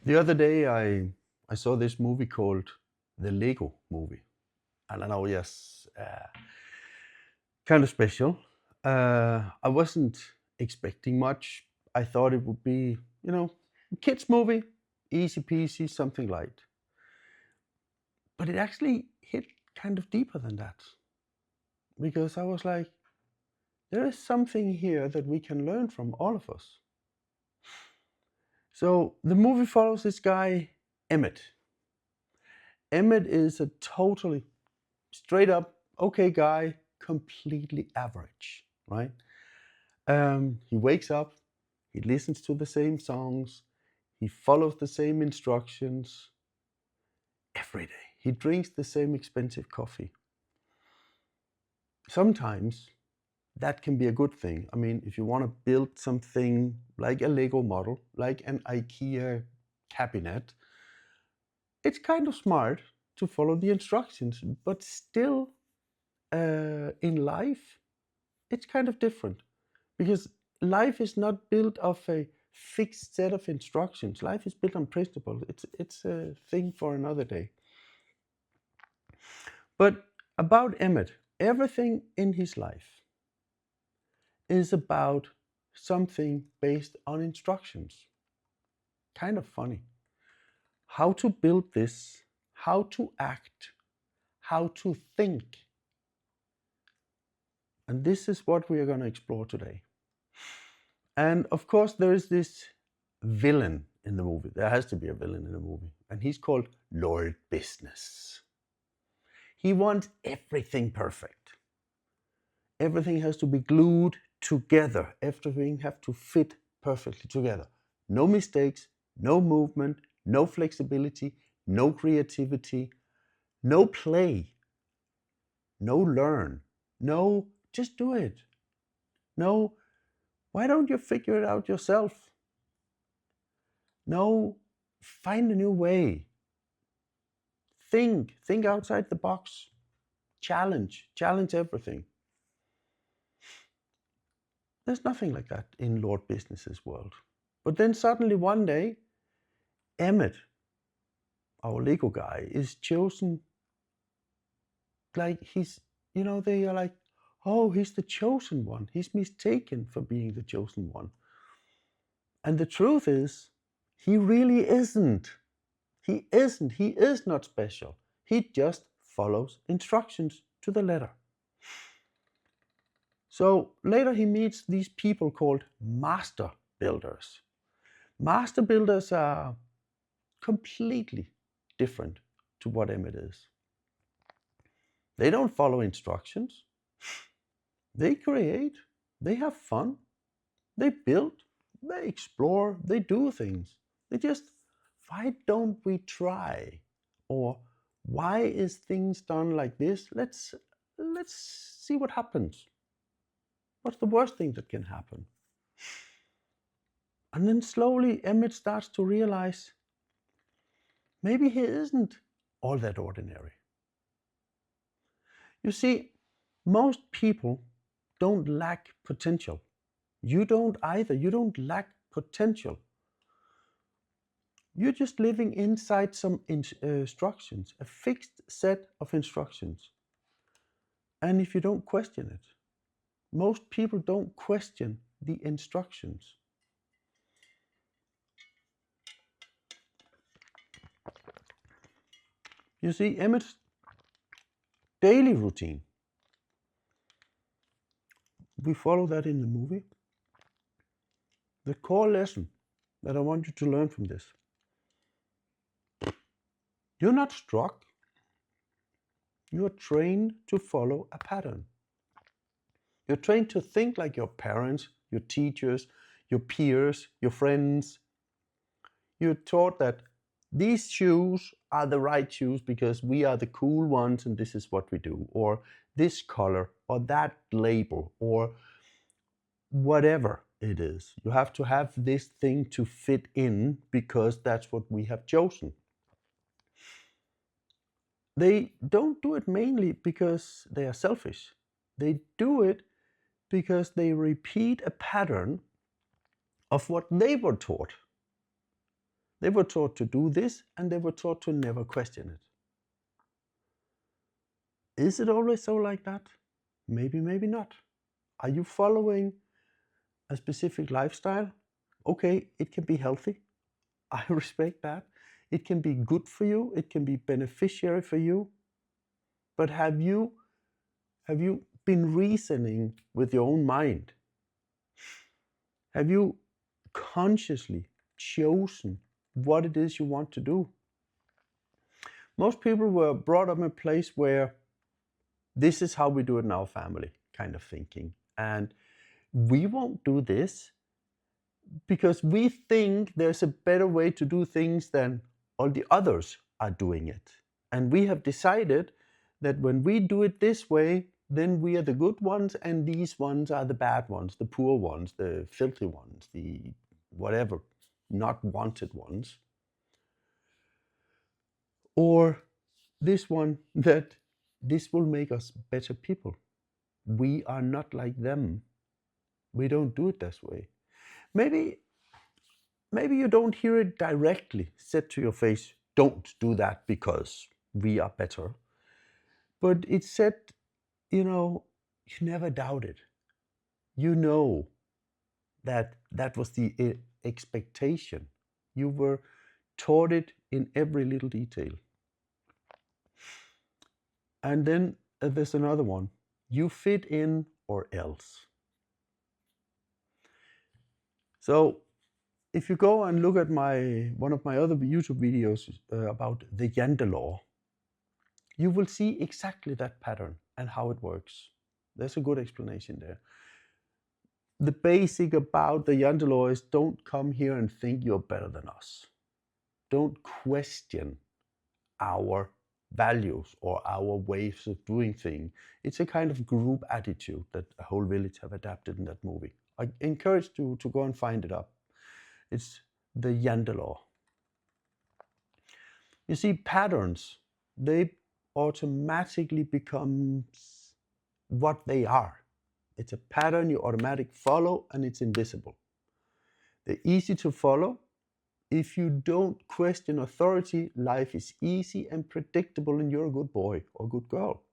The other day, I saw this movie called the Lego Movie, and I know, yes, kind of special. I wasn't expecting much. I thought it would be, a kids movie, easy peasy, something light. But it actually hit kind of deeper than that, because I was like, there is something here that we can learn from, all of us. So the movie follows this guy, Emmett. Emmett is a totally straight up okay guy, completely average, right? He wakes up, he listens to the same songs, he follows the same instructions every day. He drinks the same expensive coffee. Sometimes that can be a good thing. I mean, if you want to build something like a Lego model, like an IKEA cabinet, it's kind of smart to follow the instructions, but still, in life, it's kind of different, because life is not built of a fixed set of instructions. Life is built on principles. It's a thing for another day. But about Emmett, everything in his life is about something based on instructions. Kind of funny. How to build this, how to act, how to think. And this is what we are going to explore today. And of course, there is this villain in the movie. There has to be a villain in the movie. And he's called Lord Business. He wants everything perfect. Everything has to be glued together. Everything has to fit perfectly together. No mistakes, no movement, no flexibility, no creativity, no play, no learn, no just do it. No, why don't you figure it out yourself? No, find a new way. Think outside the box. Challenge everything. There's nothing like that in Lord Business's world. But then suddenly one day, Emmett, our Lego guy, is chosen. Like they are like, oh, he's the chosen one. He's mistaken for being the chosen one. And the truth is, he really isn't. He isn't. He is not special. He just follows instructions to the letter. So later he meets these people called master builders. Master builders are completely different to what Emmett is. They don't follow instructions. They create, they have fun, they build, they explore, they do things. They just, why don't we try? Or why is things done like this? Let's see what happens. What's the worst thing that can happen? And then slowly Emmett starts to realize maybe he isn't all that ordinary. You see, most people don't lack potential. You don't either. You don't lack potential. You're just living inside some instructions, a fixed set of instructions. And if you don't question it, most people don't question the instructions. You see, Emmett's daily routine, we follow that in the movie. The core lesson that I want you to learn from this: you're not struck, you're trained to follow a pattern. You're trained to think like your parents, your teachers, your peers, your friends. You're taught that these shoes are the right shoes because we are the cool ones and this is what we do. Or this color, or that label, or whatever it is. You have to have this thing to fit in because that's what we have chosen. They don't do it mainly because they are selfish. They do it because they repeat a pattern of what they were taught. They were taught to do this, and they were taught to never question it. Is it always so like that? Maybe, maybe not. Are you following a specific lifestyle? Okay, it can be healthy. I respect that. It can be good for you. It can be beneficiary for you. But have you been reasoning with your own mind? Have you consciously chosen what it is you want to do? Most people were brought up in a place where this is how we do it in our family, kind of thinking. And we won't do this because we think there's a better way to do things than all the others are doing it. And we have decided that when we do it this way, then we are the good ones, and these ones are the bad ones, the poor ones, the filthy ones, the whatever, not wanted ones. Or this one, that this will make us better people. We are not like them. We don't do it this way. Maybe you don't hear it directly said to your face, don't do that because we are better. But it's said, you never doubt it. You know that was the expectation. You were taught it in every little detail. And then there's another one. You fit in or else. So if you go and look at one of my other YouTube videos about the gender law, you will see exactly that pattern and how it works. There's a good explanation there. The basic about the gender law is don't come here and think you're better than us. Don't question our values or our ways of doing things. It's a kind of group attitude that a whole village have adapted in that movie. I encourage you to go and find it up. It's the gender law. You see, patterns, they automatically become what they are. It's a pattern you automatically follow, and it's invisible. They're easy to follow. If you don't question authority, life is easy and predictable, and you're a good boy or good girl.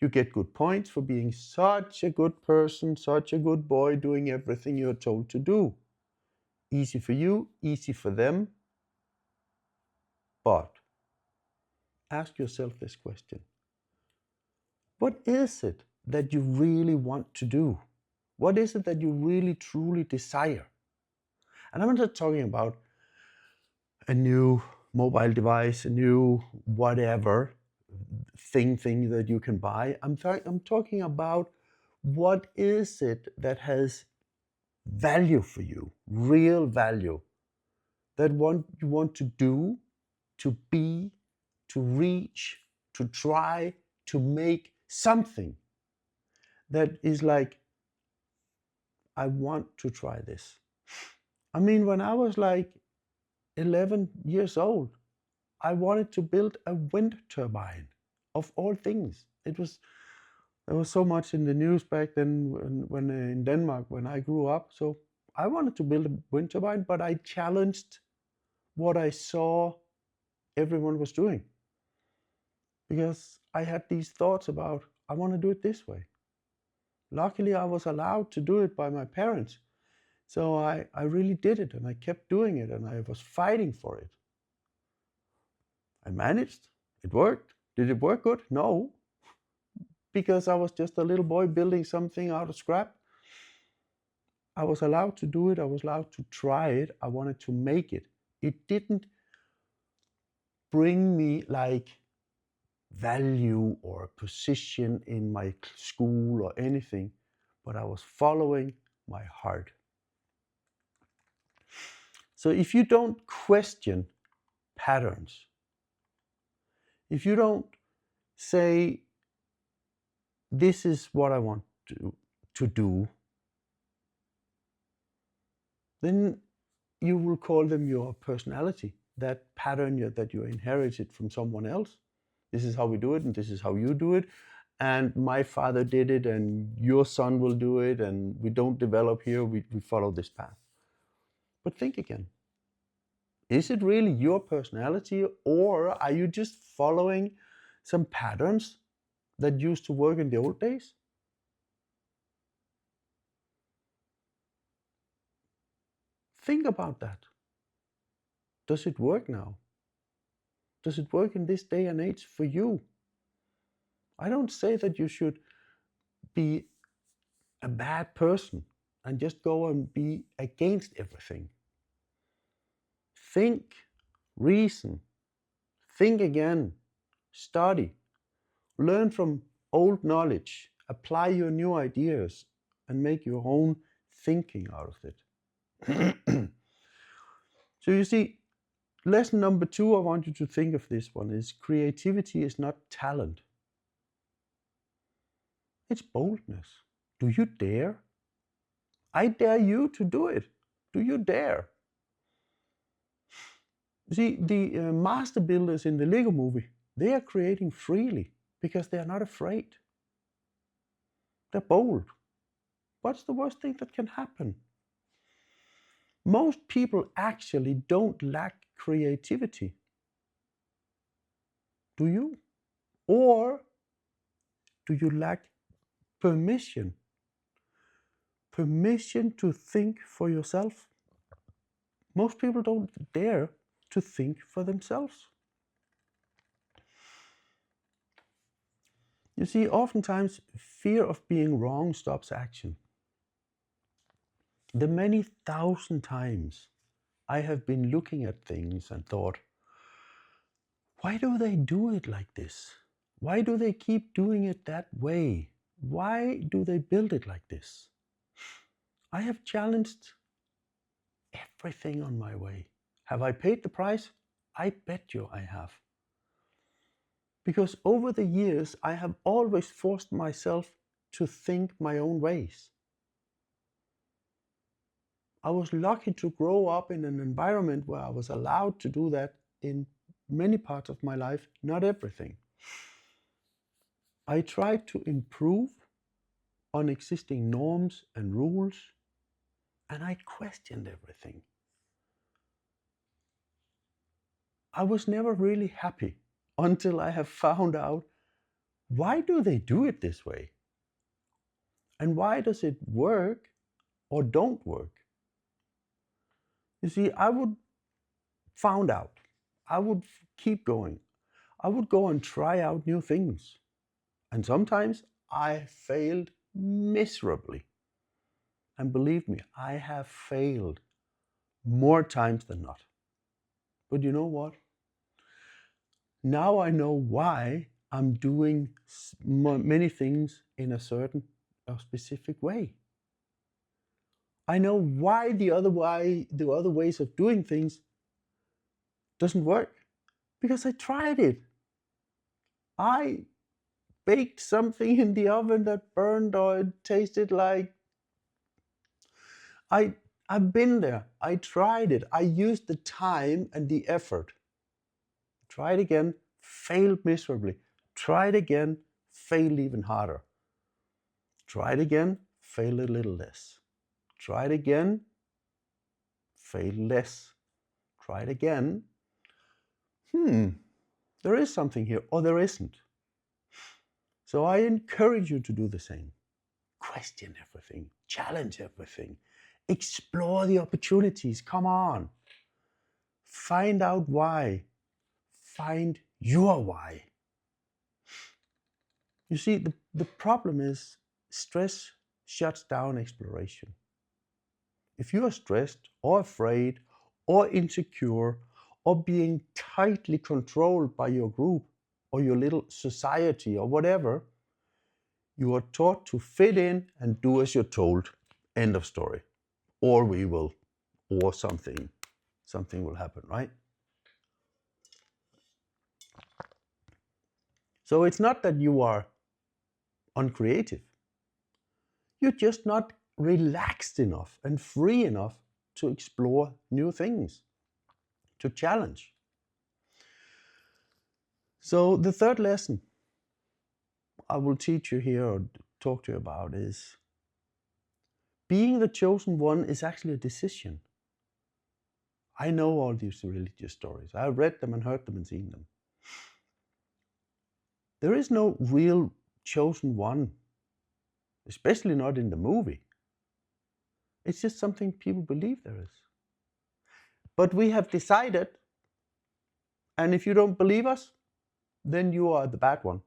You get good points for being such a good person, such a good boy, doing everything you're told to do. Easy for you, easy for them. But ask yourself this question. What is it that you really want to do? What is it that you really, truly desire? And I'm not talking about a new mobile device, a new whatever thing that you can buy. I'm talking about what is it that has value for you, real value, that you want to do, to be, to reach, to try, to make something that is like, I want to try this. I mean, when I was like 11 years old, I wanted to build a wind turbine, of all things. There was so much in the news back then when in Denmark, when I grew up. So I wanted to build a wind turbine, but I challenged what I saw everyone was doing. Because I had these thoughts about, I want to do it this way. Luckily, I was allowed to do it by my parents. So I really did it, and I kept doing it, and I was fighting for it. I managed. It worked. Did it work good? No. Because I was just a little boy building something out of scrap. I was allowed to do it. I was allowed to try it. I wanted to make it. It didn't bring me like value or position in my school or anything, but I was following my heart. So if you don't question patterns, if you don't say, this is what I want to do, then you will call them your personality, that pattern that you inherited from someone else. This is how we do it, and this is how you do it. And my father did it, and your son will do it, and we don't develop here, we follow this path. But think again. Is it really your personality, or are you just following some patterns that used to work in the old days? Think about that. Does it work now? Does it work in this day and age for you? I don't say that you should be a bad person and just go and be against everything. Think, reason, think again, study, learn from old knowledge, apply your new ideas, and make your own thinking out of it. So you see, lesson number 2, I want you to think of this one, is creativity is not talent. It's boldness. Do you dare? I dare you to do it. Do you dare? See, the master builders in the Lego movie, they are creating freely because they are not afraid. They're bold. What's the worst thing that can happen? Most people actually don't lack creativity. Do you? Or do you lack permission? Permission to think for yourself? Most people don't dare to think for themselves. You see, oftentimes fear of being wrong stops action. The many thousand times I have been looking at things and thought, why do they do it like this? Why do they keep doing it that way? Why do they build it like this? I have challenged everything on my way. Have I paid the price? I bet you I have. Because over the years, I have always forced myself to think my own ways. I was lucky to grow up in an environment where I was allowed to do that in many parts of my life, not everything. I tried to improve on existing norms and rules, and I questioned everything. I was never really happy until I have found out, why do they do it this way? And why does it work or don't work? You see, I would found out. I would keep going. I would go and try out new things. And sometimes I failed miserably. And believe me, I have failed more times than not. But you know what? Now I know why I'm doing many things in a certain or specific way. I know why the other ways of doing things doesn't work, because I tried it. I baked something in the oven that burned, or it tasted like. I've been there. I tried it. I used the time and the effort. Tried again, failed miserably. Tried again, failed even harder. Tried again, failed a little less. Tried again, failed less. Tried again. There is something here, or there isn't. So I encourage you to do the same. Question everything, challenge everything, explore the opportunities. Come on. Find out why. Find your why. You see, the problem is stress shuts down exploration. If you are stressed or afraid or insecure or being tightly controlled by your group or your little society or whatever, you are taught to fit in and do as you're told. End of story. Or we will, or something will happen, right? So it's not that you are uncreative. You're just not relaxed enough and free enough to explore new things, to challenge. So the third lesson I will teach you here or talk to you about is being the chosen one is actually a decision. I know all these religious stories. I've read them and heard them and seen them. There is no real chosen one, especially not in the movie. It's just something people believe there is. But we have decided, and if you don't believe us, then you are the bad one.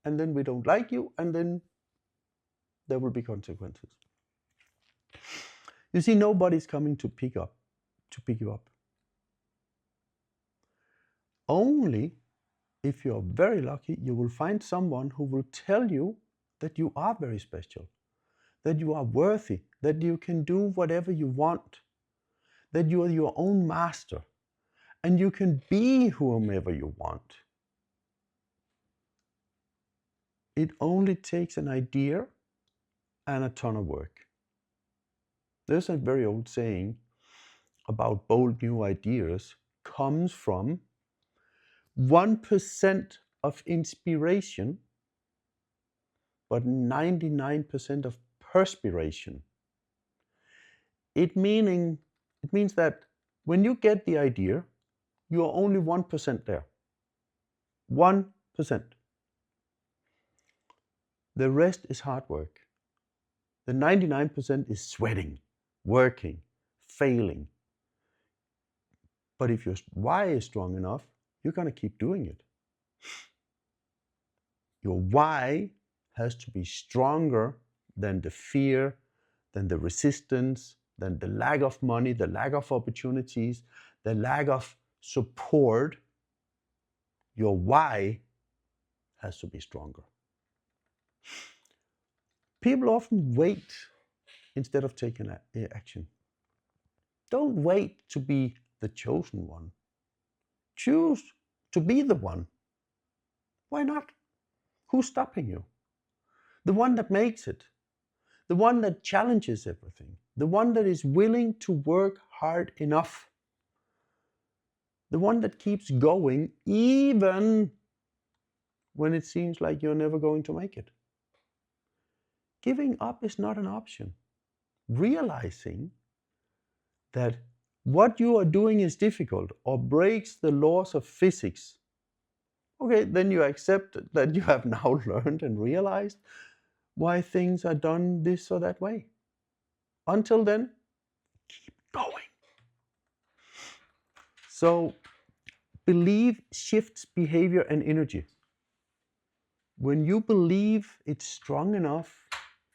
And then we don't like you, and then there will be consequences. You see, nobody's coming to pick you up. Only if you're very lucky, you will find someone who will tell you that you are very special, that you are worthy, that you can do whatever you want, that you are your own master, and you can be whomever you want. It only takes an idea and a ton of work. There's a very old saying about bold new ideas comes from 1% of inspiration, but 99% of perspiration. It means that when you get the idea, you are only 1% there. 1%. The rest is hard work. The 99% is sweating, working, failing. But if your why is strong enough, you're going to keep doing it. Your why has to be stronger than the fear, than the resistance, than the lack of money, the lack of opportunities, the lack of support. Your why has to be stronger. People often wait instead of taking action. Don't wait to be the chosen one. Choose to be the one. Why not? Who's stopping you? The one that makes it. The one that challenges everything. The one that is willing to work hard enough. The one that keeps going even when it seems like you're never going to make it. Giving up is not an option. Realizing that what you are doing is difficult or breaks the laws of physics, okay, then you accept that you have now learned and realized why things are done this or that way. Until then, keep going. So, belief shifts behavior and energy. When you believe it's strong enough,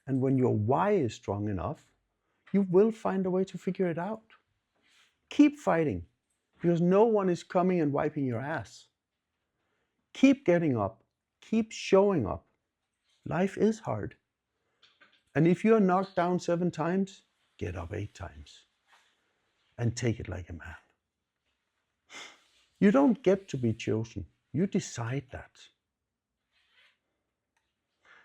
and when your why is strong enough, you will find a way to figure it out. Keep fighting, because no one is coming and wiping your ass. Keep getting up. Keep showing up. Life is hard. And if you're knocked down 7 times, get up 8 times. And take it like a man. You don't get to be chosen. You decide that.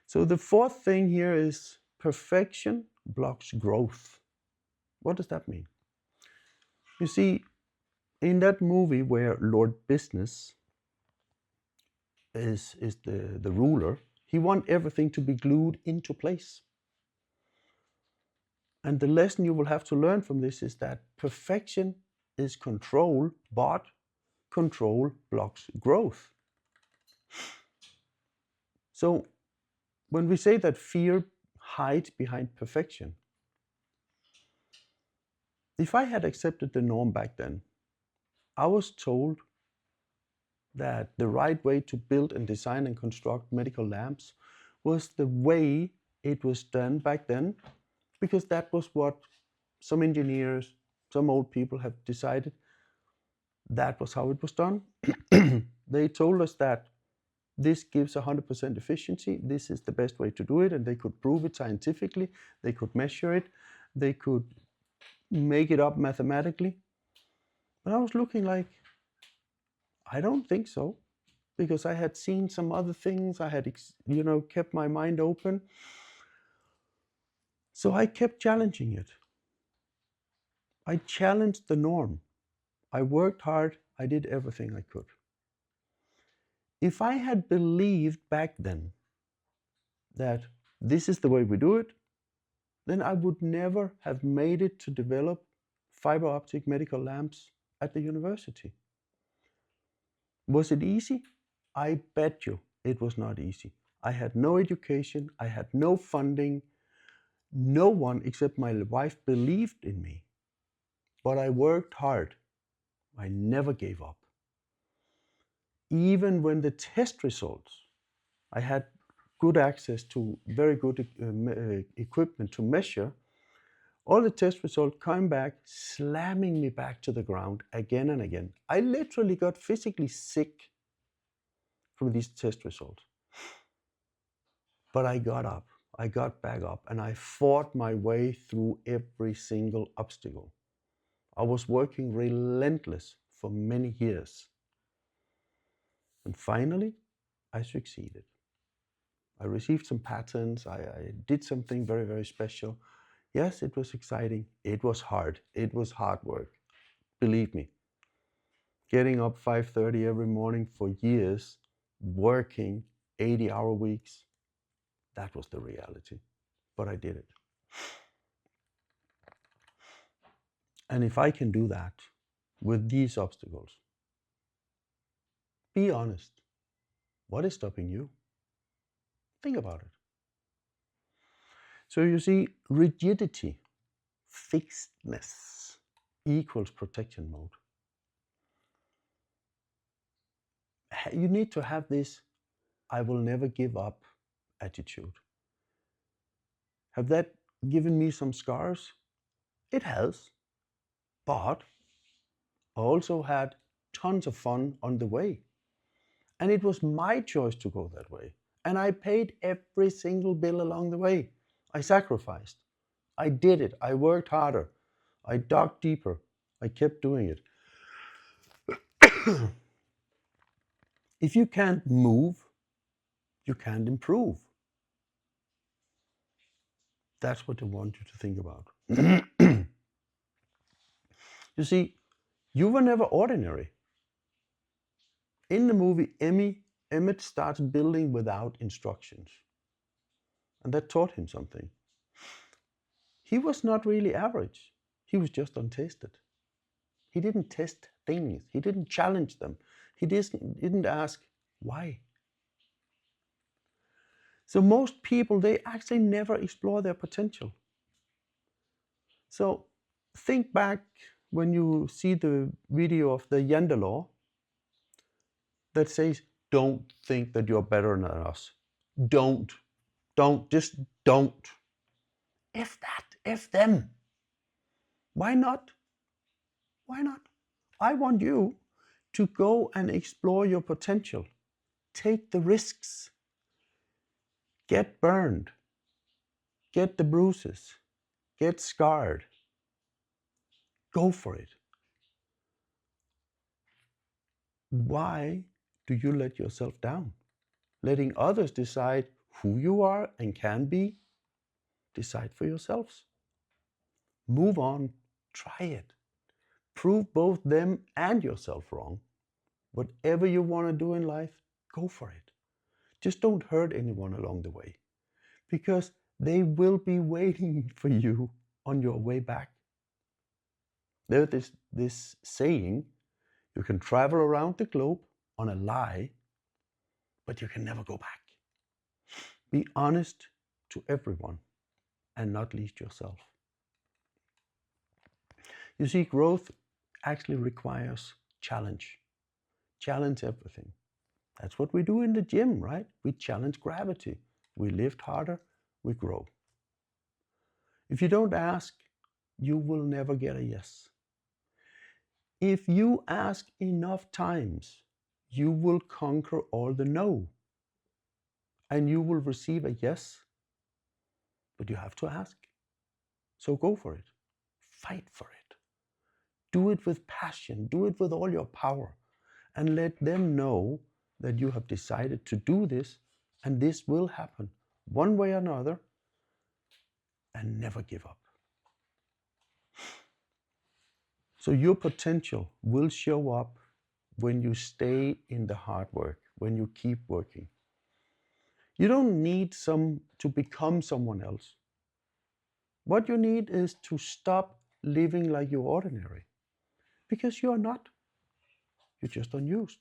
So the fourth thing here is perfection blocks growth. What does that mean? You see, in that movie where Lord Business is the ruler, he wants everything to be glued into place. And the lesson you will have to learn from this is that perfection is control, but control blocks growth. So when we say that fear hides behind perfection, if I had accepted the norm back then, I was told that the right way to build and design and construct medical labs was the way it was done back then, because that was what some engineers, some old people have decided. That was how it was done. They told us that this gives 100% efficiency. This is the best way to do it, and they could prove it scientifically. They could measure it. They could make it up mathematically. But I was looking like, I don't think so, because I had seen some other things. I had, kept my mind open. So I kept challenging it. I challenged the norm. I worked hard. I did everything I could. If I had believed back then that this is the way we do it, then I would never have made it to develop fiber optic medical lamps at the university. Was it easy? I bet you it was not easy. I had no education, I had no funding, no one except my wife believed in me. But I worked hard. I never gave up. Even when the test results, I had good access to very good equipment to measure, all the test results came back, slamming me back to the ground again and again. I literally got physically sick from these test results. But I got up, I got back up, and I fought my way through every single obstacle. I was working relentless for many years. And finally, I succeeded. I received some patents, I did something very, very special. Yes, it was exciting. It was hard. It was hard work. Believe me. Getting up 5:30 every morning for years, working 80-hour weeks, that was the reality. But I did it. And if I can do that with these obstacles, be honest. What is stopping you? Think about it. So you see, rigidity, fixedness, equals protection mode. You need to have this I will never give up attitude. Have that given me some scars? It has. But I also had tons of fun on the way. And it was my choice to go that way. And I paid every single bill along the way. I sacrificed. I did it. I worked harder. I dug deeper. I kept doing it. If you can't move, you can't improve. That's what I want you to think about. You see, you were never ordinary. In the movie, Emmett starts building without instructions. And that taught him something. He was not really average. He was just untested. He didn't test things. He didn't challenge them. He didn't ask why. So most people, they actually never explore their potential. So think back when you see the video of the Yanda law that says, don't think that you're better than us. Don't, just don't. If that, if them. Why not? Why not? I want you to go and explore your potential. Take the risks. Get burned. Get the bruises. Get scarred. Go for it. Why do you let yourself down? Letting others decide who you are and can be, decide for yourselves. Move on. Try it. Prove both them and yourself wrong. Whatever you want to do in life, go for it. Just don't hurt anyone along the way, because they will be waiting for you on your way back. There's this saying, you can travel around the globe on a lie, but you can never go back. Be honest to everyone, and not least yourself. You see, growth actually requires challenge. Challenge everything. That's what we do in the gym, right? We challenge gravity. We lift harder, we grow. If you don't ask, you will never get a yes. If you ask enough times, you will conquer all the no. And you will receive a yes, but you have to ask. So go for it. Fight for it. Do it with passion. Do it with all your power. And let them know that you have decided to do this, and this will happen one way or another, and never give up. So your potential will show up when you stay in the hard work, when you keep working. You don't need to become someone else. What you need is to stop living like you're ordinary. Because you're not. You're just unused.